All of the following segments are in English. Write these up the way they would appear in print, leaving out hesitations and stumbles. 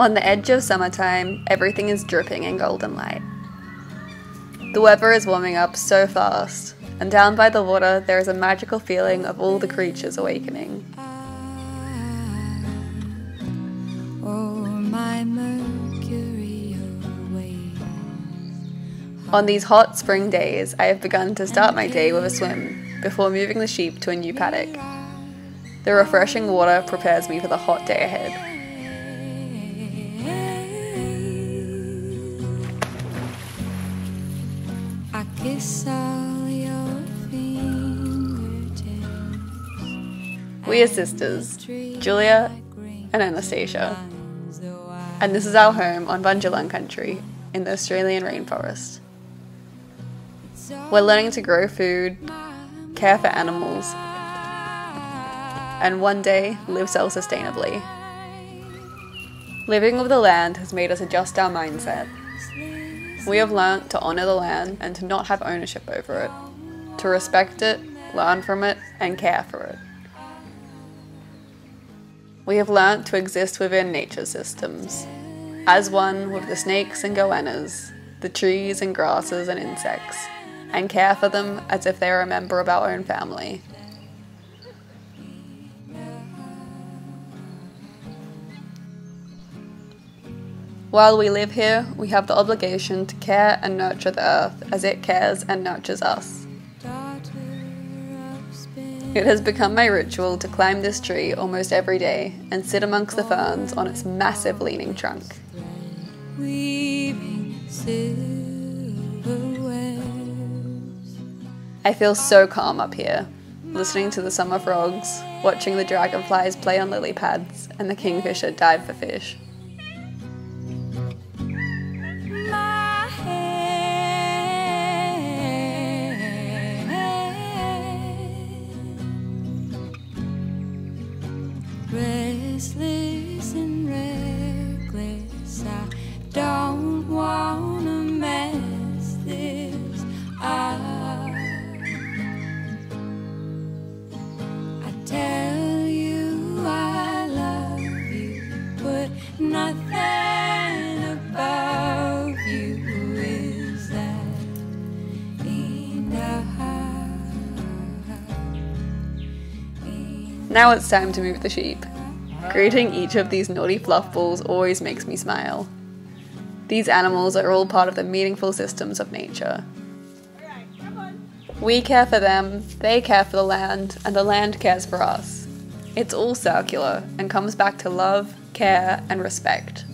On the edge of summertime, everything is dripping in golden light. The weather is warming up so fast, and down by the water there is a magical feeling of all the creatures awakening. On these hot spring days, I have begun to start my day with a swim before moving the sheep to a new paddock. The refreshing water prepares me for the hot day ahead. I kiss all your fingertips. We are sisters, Julia and Anastasia, and this is our home on Bundjalung country in the Australian rainforest. We're learning to grow food, care for animals, and one day live self-sustainably. Living with the land has made us adjust our mindset. We have learnt to honour the land and to not have ownership over it, to respect it, learn from it, and care for it. We have learnt to exist within nature systems, as one with the snakes and goannas, the trees and grasses and insects, and care for them as if they are a member of our own family. While we live here, we have the obligation to care and nurture the earth as it cares and nurtures us. It has become my ritual to climb this tree almost every day and sit amongst the ferns on its massive leaning trunk. I feel so calm up here, listening to the summer frogs, watching the dragonflies play on lily pads, and the kingfisher dive for fish. Restless and reckless, I don't wanna mess this up. I tell you I love you, but nothing above you. Is that enough? Now it's time to move the sheep. Greeting each of these naughty fluff balls always makes me smile. These animals are all part of the meaningful systems of nature. We care for them, they care for the land, and the land cares for us. It's all circular and comes back to love, care, and respect.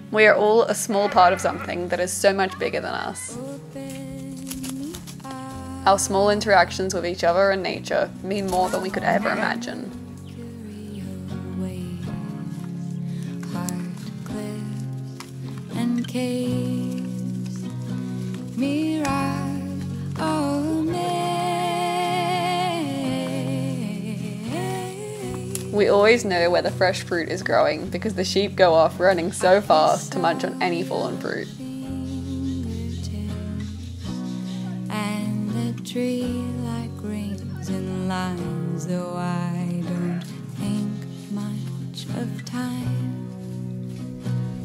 We are all a small part of something that is so much bigger than us. Our small interactions with each other and nature mean more than we could ever imagine. We always know where the fresh fruit is growing because the sheep go off running so fast to munch on any fallen fruit. Tree like rings and lines, though I don't think much of time.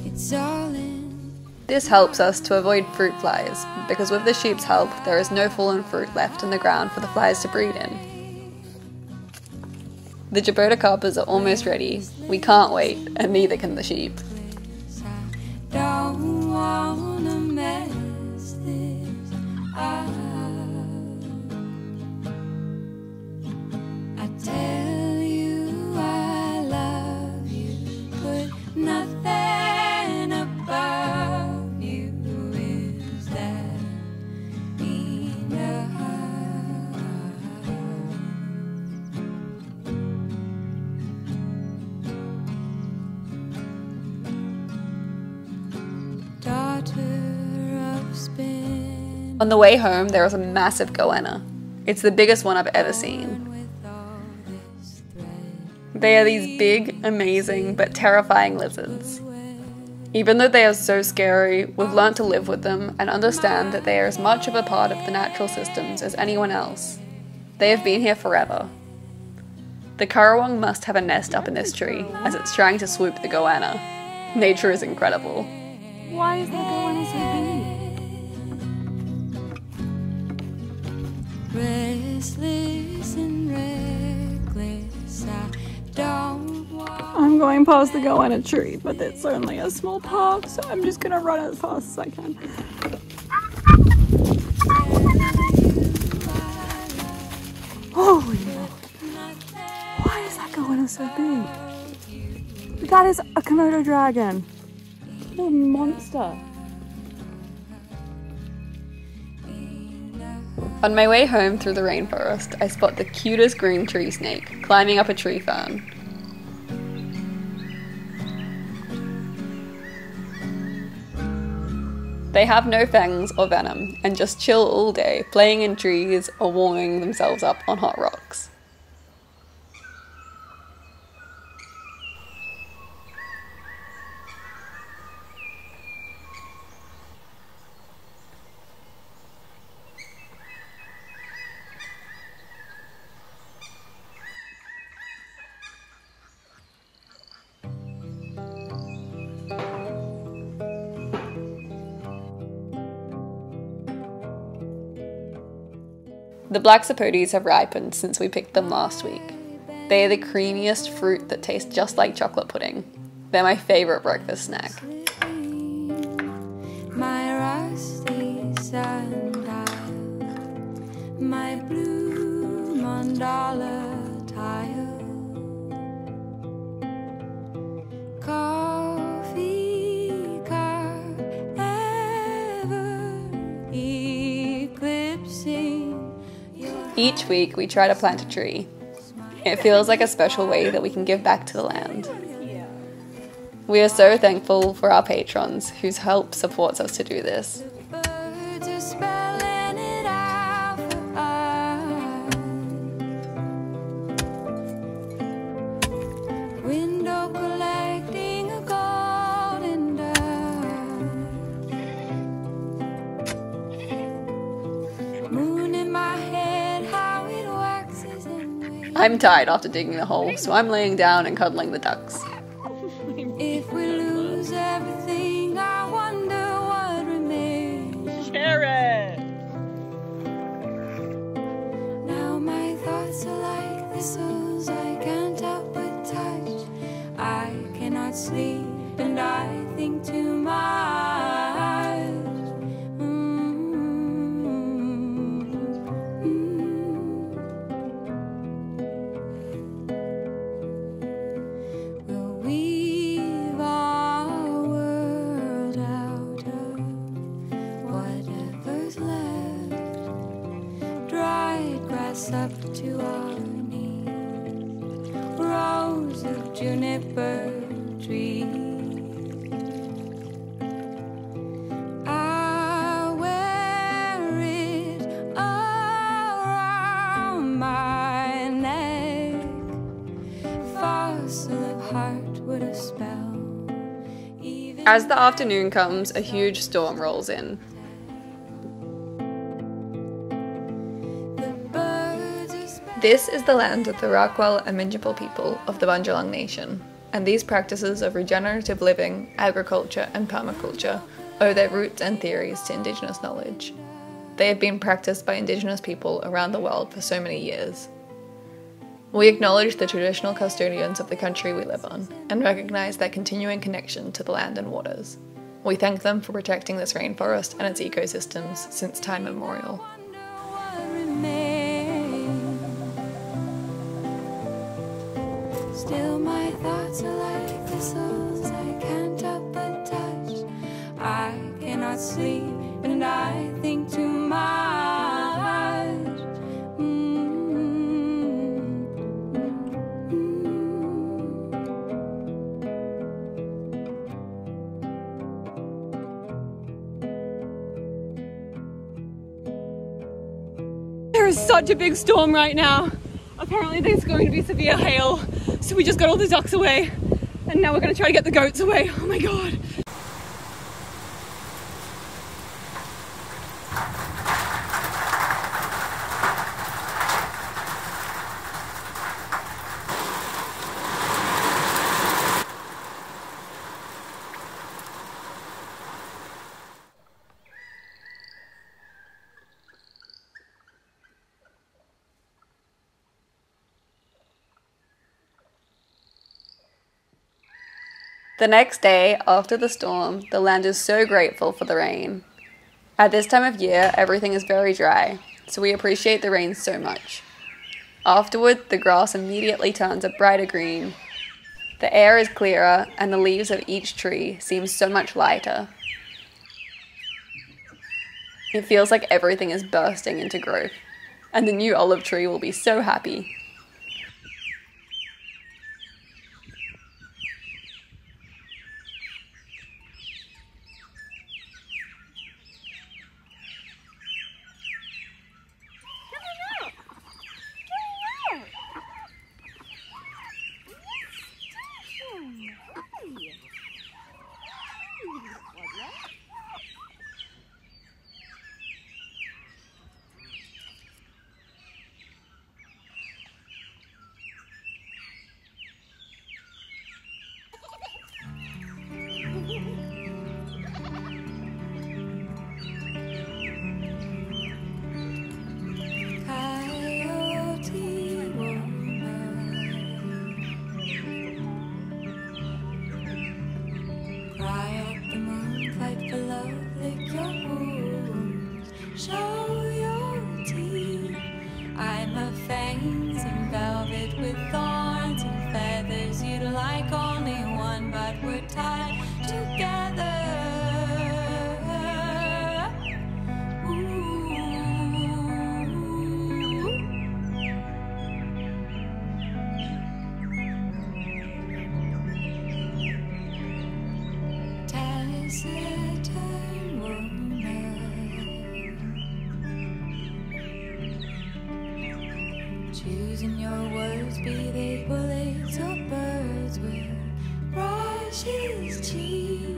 It's all in. This helps us to avoid fruit flies, because with the sheep's help, there is no fallen fruit left in the ground for the flies to breed in. The Jabota carpers are almost ready. We can't wait, and neither can the sheep. Don't wanna mess this up. Tell you I love you, but nothing above you. Is that enough? Daughter of spin. On the way home, there is a massive goanna. It's the biggest one I've ever seen. They are these big, amazing, but terrifying lizards. Even though they are so scary, we've learned to live with them and understand that they are as much of a part of the natural systems as anyone else. They have been here forever. The currawong must have a nest up in this tree as it's trying to swoop the goanna. Nature is incredible. Why is that goanna so big? Restless and reckless, I don't want. I'm going past the goanna tree, but it's only a small path, so I'm just gonna run as fast as I can. Holy Lord. Why is that goanna so big? That is a Komodo dragon. What a monster. On my way home through the rainforest, I spot the cutest green tree snake climbing up a tree fern. They have no fangs or venom and just chill all day, playing in trees or warming themselves up on hot rocks. The black sapotes have ripened since we picked them last week. They are the creamiest fruit that tastes just like chocolate pudding. They're my favourite breakfast snack. My rusty sundial, my blue mandala tile, coffee cup ever eclipsing. Each week we try to plant a tree. It feels like a special way that we can give back to the land. We are so thankful for our patrons whose help supports us to do this. Birds are spelling it out for us. Window collecting a golden dust. Moon in my head, how it waxes and wanes. I'm tired after digging the hole, so I'm laying down and cuddling the ducks. If we lose everything, I wonder what remains. Carrot! Now my thoughts are like thistles, I can't help but touch. I cannot sleep and I think too much. We'll weave our world out of whatever's left. Dried grass up to our knees, rows of juniper trees. I wear it around my neck, fossil of heart with a spell. Even As the afternoon comes, a huge storm rolls in. the birds are spelling. This is the land of the Arakwal and Minjungbal people of the Bundjalung Nation, and these practices of regenerative living, agriculture and permaculture owe their roots and theories to Indigenous knowledge. They have been practiced by Indigenous people around the world for so many years. We acknowledge the traditional custodians of the country we live on, and recognise their continuing connection to the land and waters. We thank them for protecting this rainforest and its ecosystems since time immemorial. Still my thoughts are like thistles, I can't help but touch. I cannot sleep and I think too much. There is such a big storm right now. Apparently there's going to be severe hail, so we just got all the ducks away, and now we're going to try to get the goats away. Oh my god. The next day, after the storm, the land is so grateful for the rain. At this time of year, everything is very dry, so we appreciate the rain so much. Afterward, the grass immediately turns a brighter green. The air is clearer, and the leaves of each tree seem so much lighter. It feels like everything is bursting into growth, and the new olive tree will be so happy. Choosing your words, be they bullets or birds, will brush his cheek.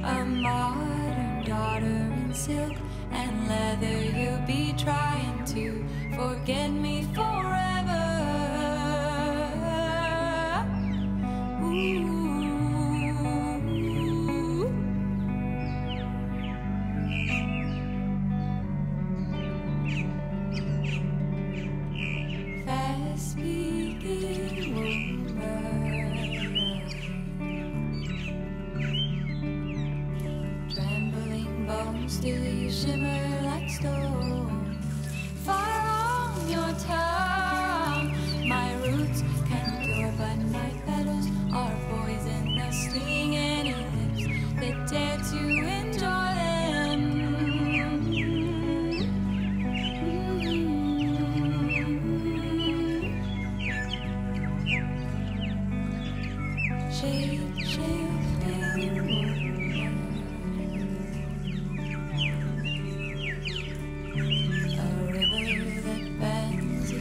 A modern daughter in silk and leather, you'll be trying to forget me forever. Ooh. Still you shimmer like stone, far on your tongue. My roots can cure, but my petals are poison. The stinging lips that dare to enjoy them. Shape-shifting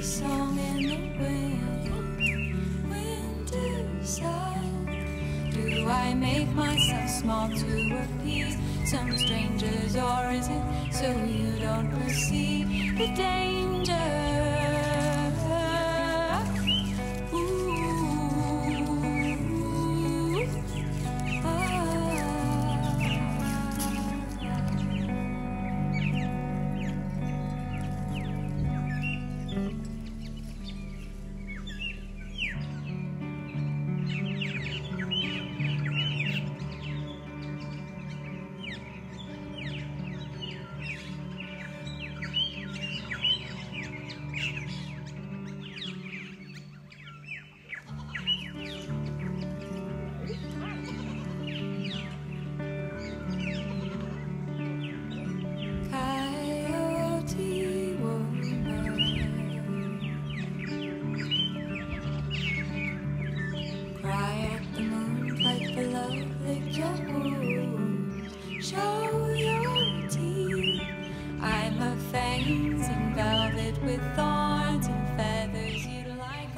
song in the wind, winter sun. Do I make myself small to appease some strangers, or is it so you don't perceive the danger?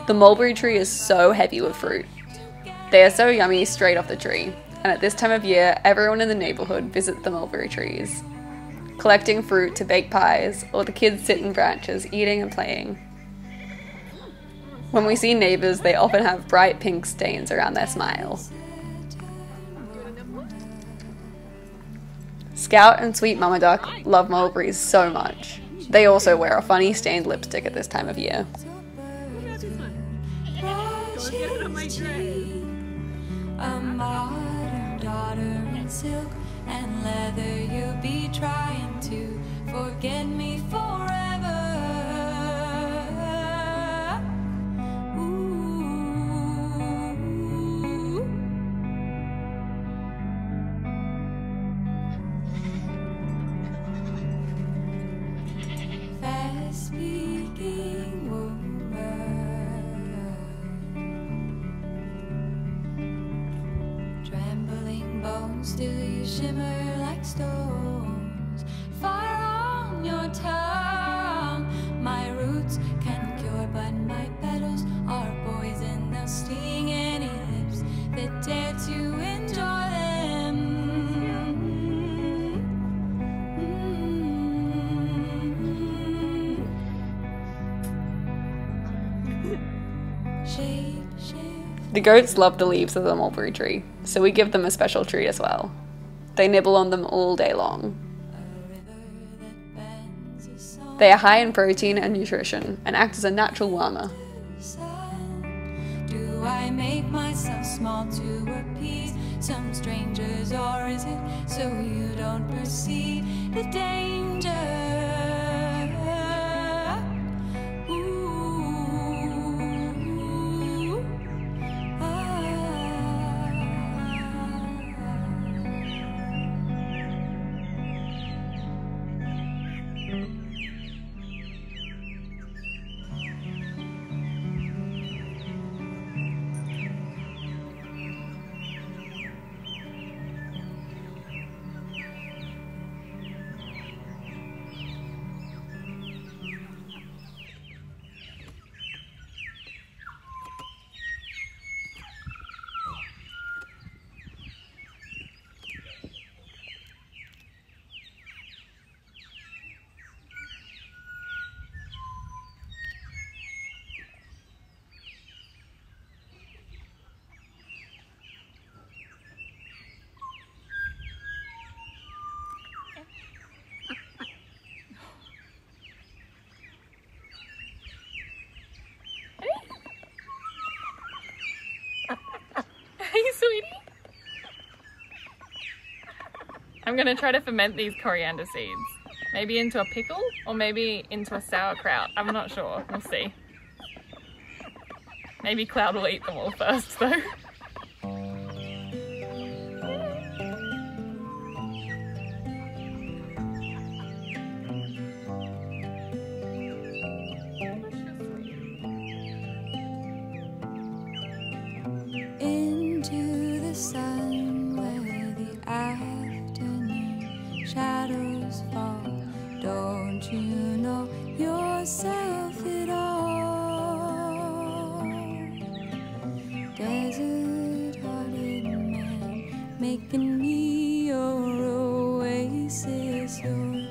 The mulberry tree is so heavy with fruit. They are so yummy straight off the tree, and at this time of year, everyone in the neighborhood visits the mulberry trees, collecting fruit to bake pies, or the kids sit in branches eating and playing. When we see neighbors, they often have bright pink stains around their smiles. Scout and Sweet Mama Duck love mulberries so much. They also wear a funny stained lipstick at this time of year. a modern daughter in silk and leather. You'll be trying to forget me forever. Fast-speaking woman, trembling bones, still you shimmer like stones. Fire on your tongue. My roots can cure, but my petals are poison. They'll sting any lips that dare to enjoy them. The goats love the leaves of the mulberry tree, so we give them a special treat as well. They nibble on them all day long. They are high in protein and nutrition and act as a natural warmer. Do I make myself small to appease some strangers, or is it so you don't perceive the danger? Hey, sweetie. I'm gonna try to ferment these coriander seeds. Maybe into a pickle or maybe into a sauerkraut. I'm not sure. We'll see. Maybe Cloud will eat them all first though. Into the sun where the afternoon shadows fall. Don't you know yourself at all? Desert-hearted man, making me your oasis, your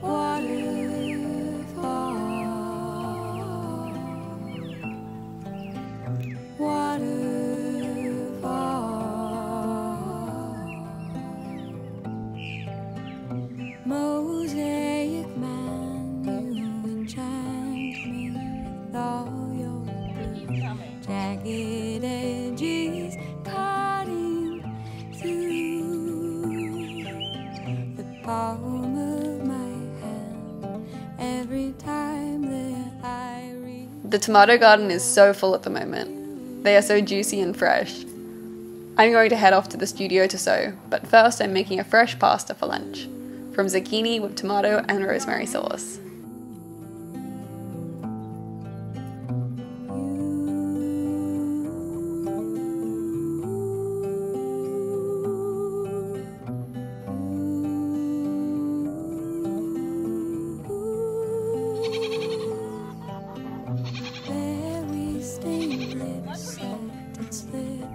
waterfall. Mosaic man, you enchant me with all your blue, jagged edges cutting through the palm of my hand every time that I read. The tomato garden is so full at the moment. They are so juicy and fresh. I'm going to head off to the studio to sew, but first I'm making a fresh pasta for lunch, from zucchini with tomato and rosemary sauce. Very stained lips set and slip.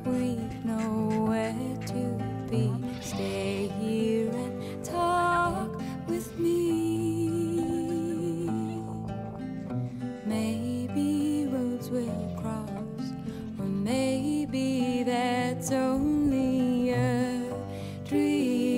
We know where to be. Stay here and talk with me. Maybe roads will cross, or maybe that's only a dream.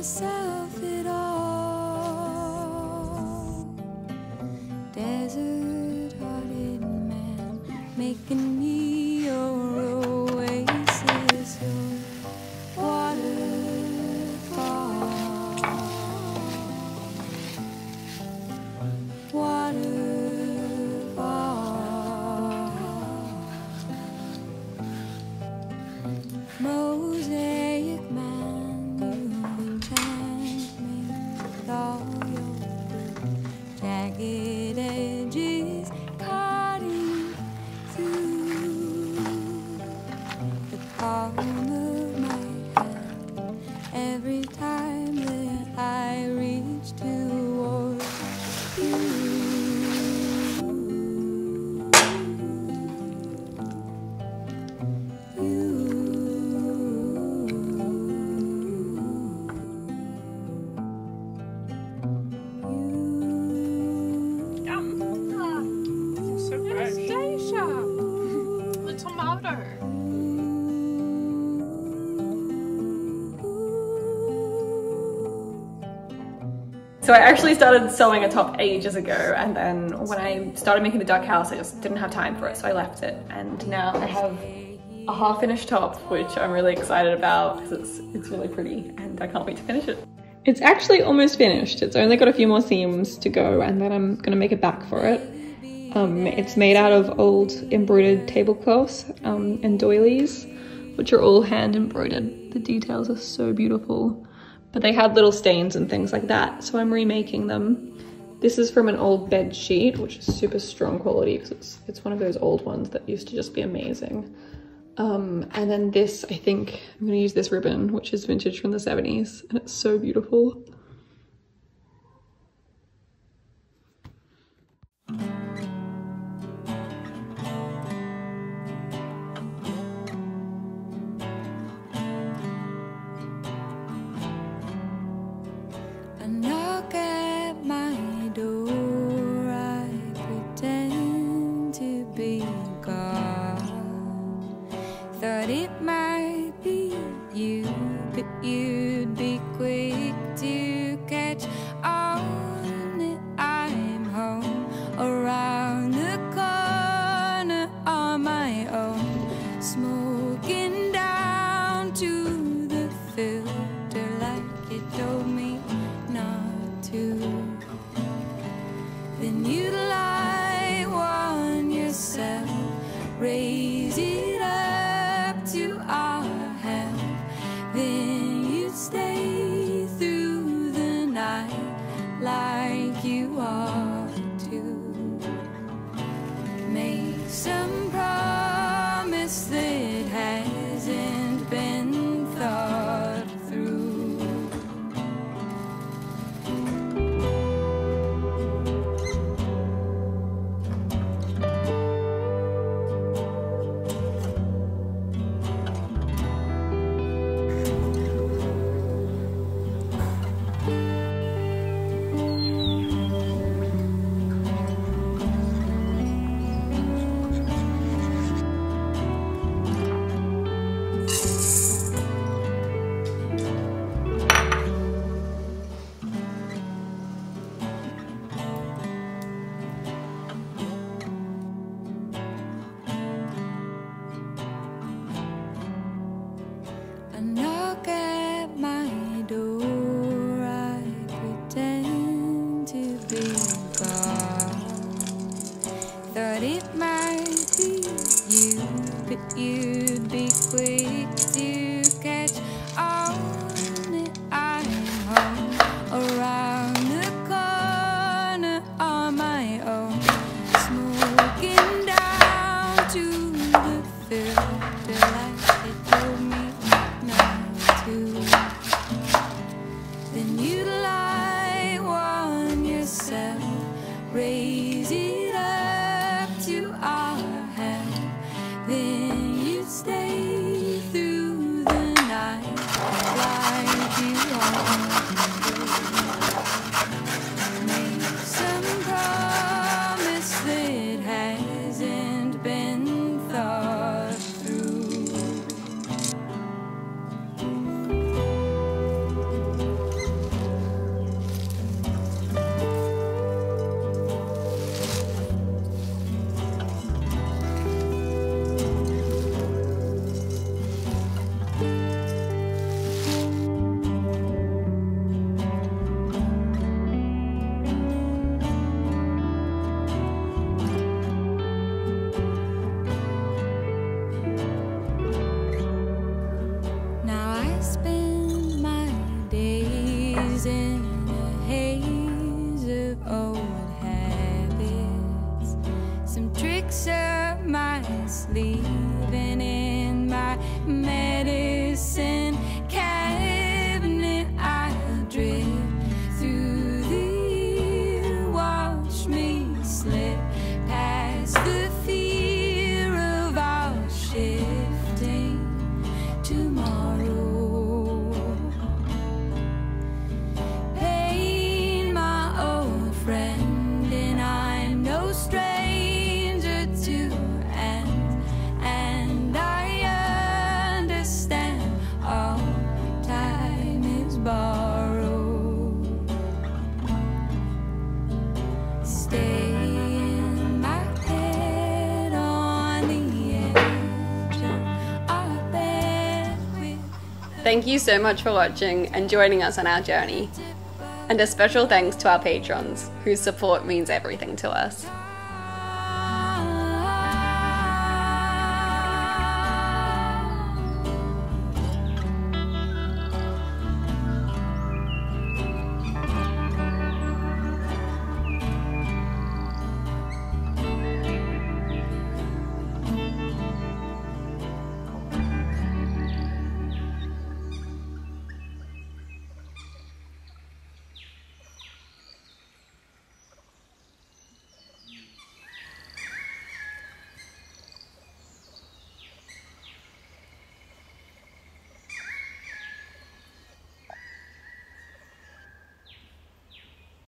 myself at all. Desert-hearted man, making me your oasis, your waterfall. Mosaic man, you enchant me with all your jagged edges cutting through the palm of my hand every time that I reach toward you. So I actually started sewing a top ages ago, and then when I started making the duck house I just didn't have time for it, so I left it, and now I have a half-finished top which I'm really excited about because it's really pretty and I can't wait to finish it. It's actually almost finished. It's only got a few more seams to go and then I'm gonna make a back for it. It's made out of old embroidered tablecloths and doilies, which are all hand embroidered. The details are so beautiful. But they had little stains and things like that, so I'm remaking them. This is from an old bed sheet, which is super strong quality because it's one of those old ones that used to just be amazing. And then this, I think I'm gonna use this ribbon, which is vintage from the 70s, and it's so beautiful. It might be you, but you'd be quick to catch on that I'm home around the corner on my own, smoking down to the filter like you told me not to. Then you lie on yourself, raise it up to our help, then you stay through the night like you ought to. Make some promise that hasn't been thought through. You'd be quick to catch on that I'm home around the corner on my own, smoking down to the filter like you told me not to. Then you lie on yourself, raise it up to our help, then you stay Thank you so much for watching and joining us on our journey. And a special thanks to our patrons, whose support means everything to us.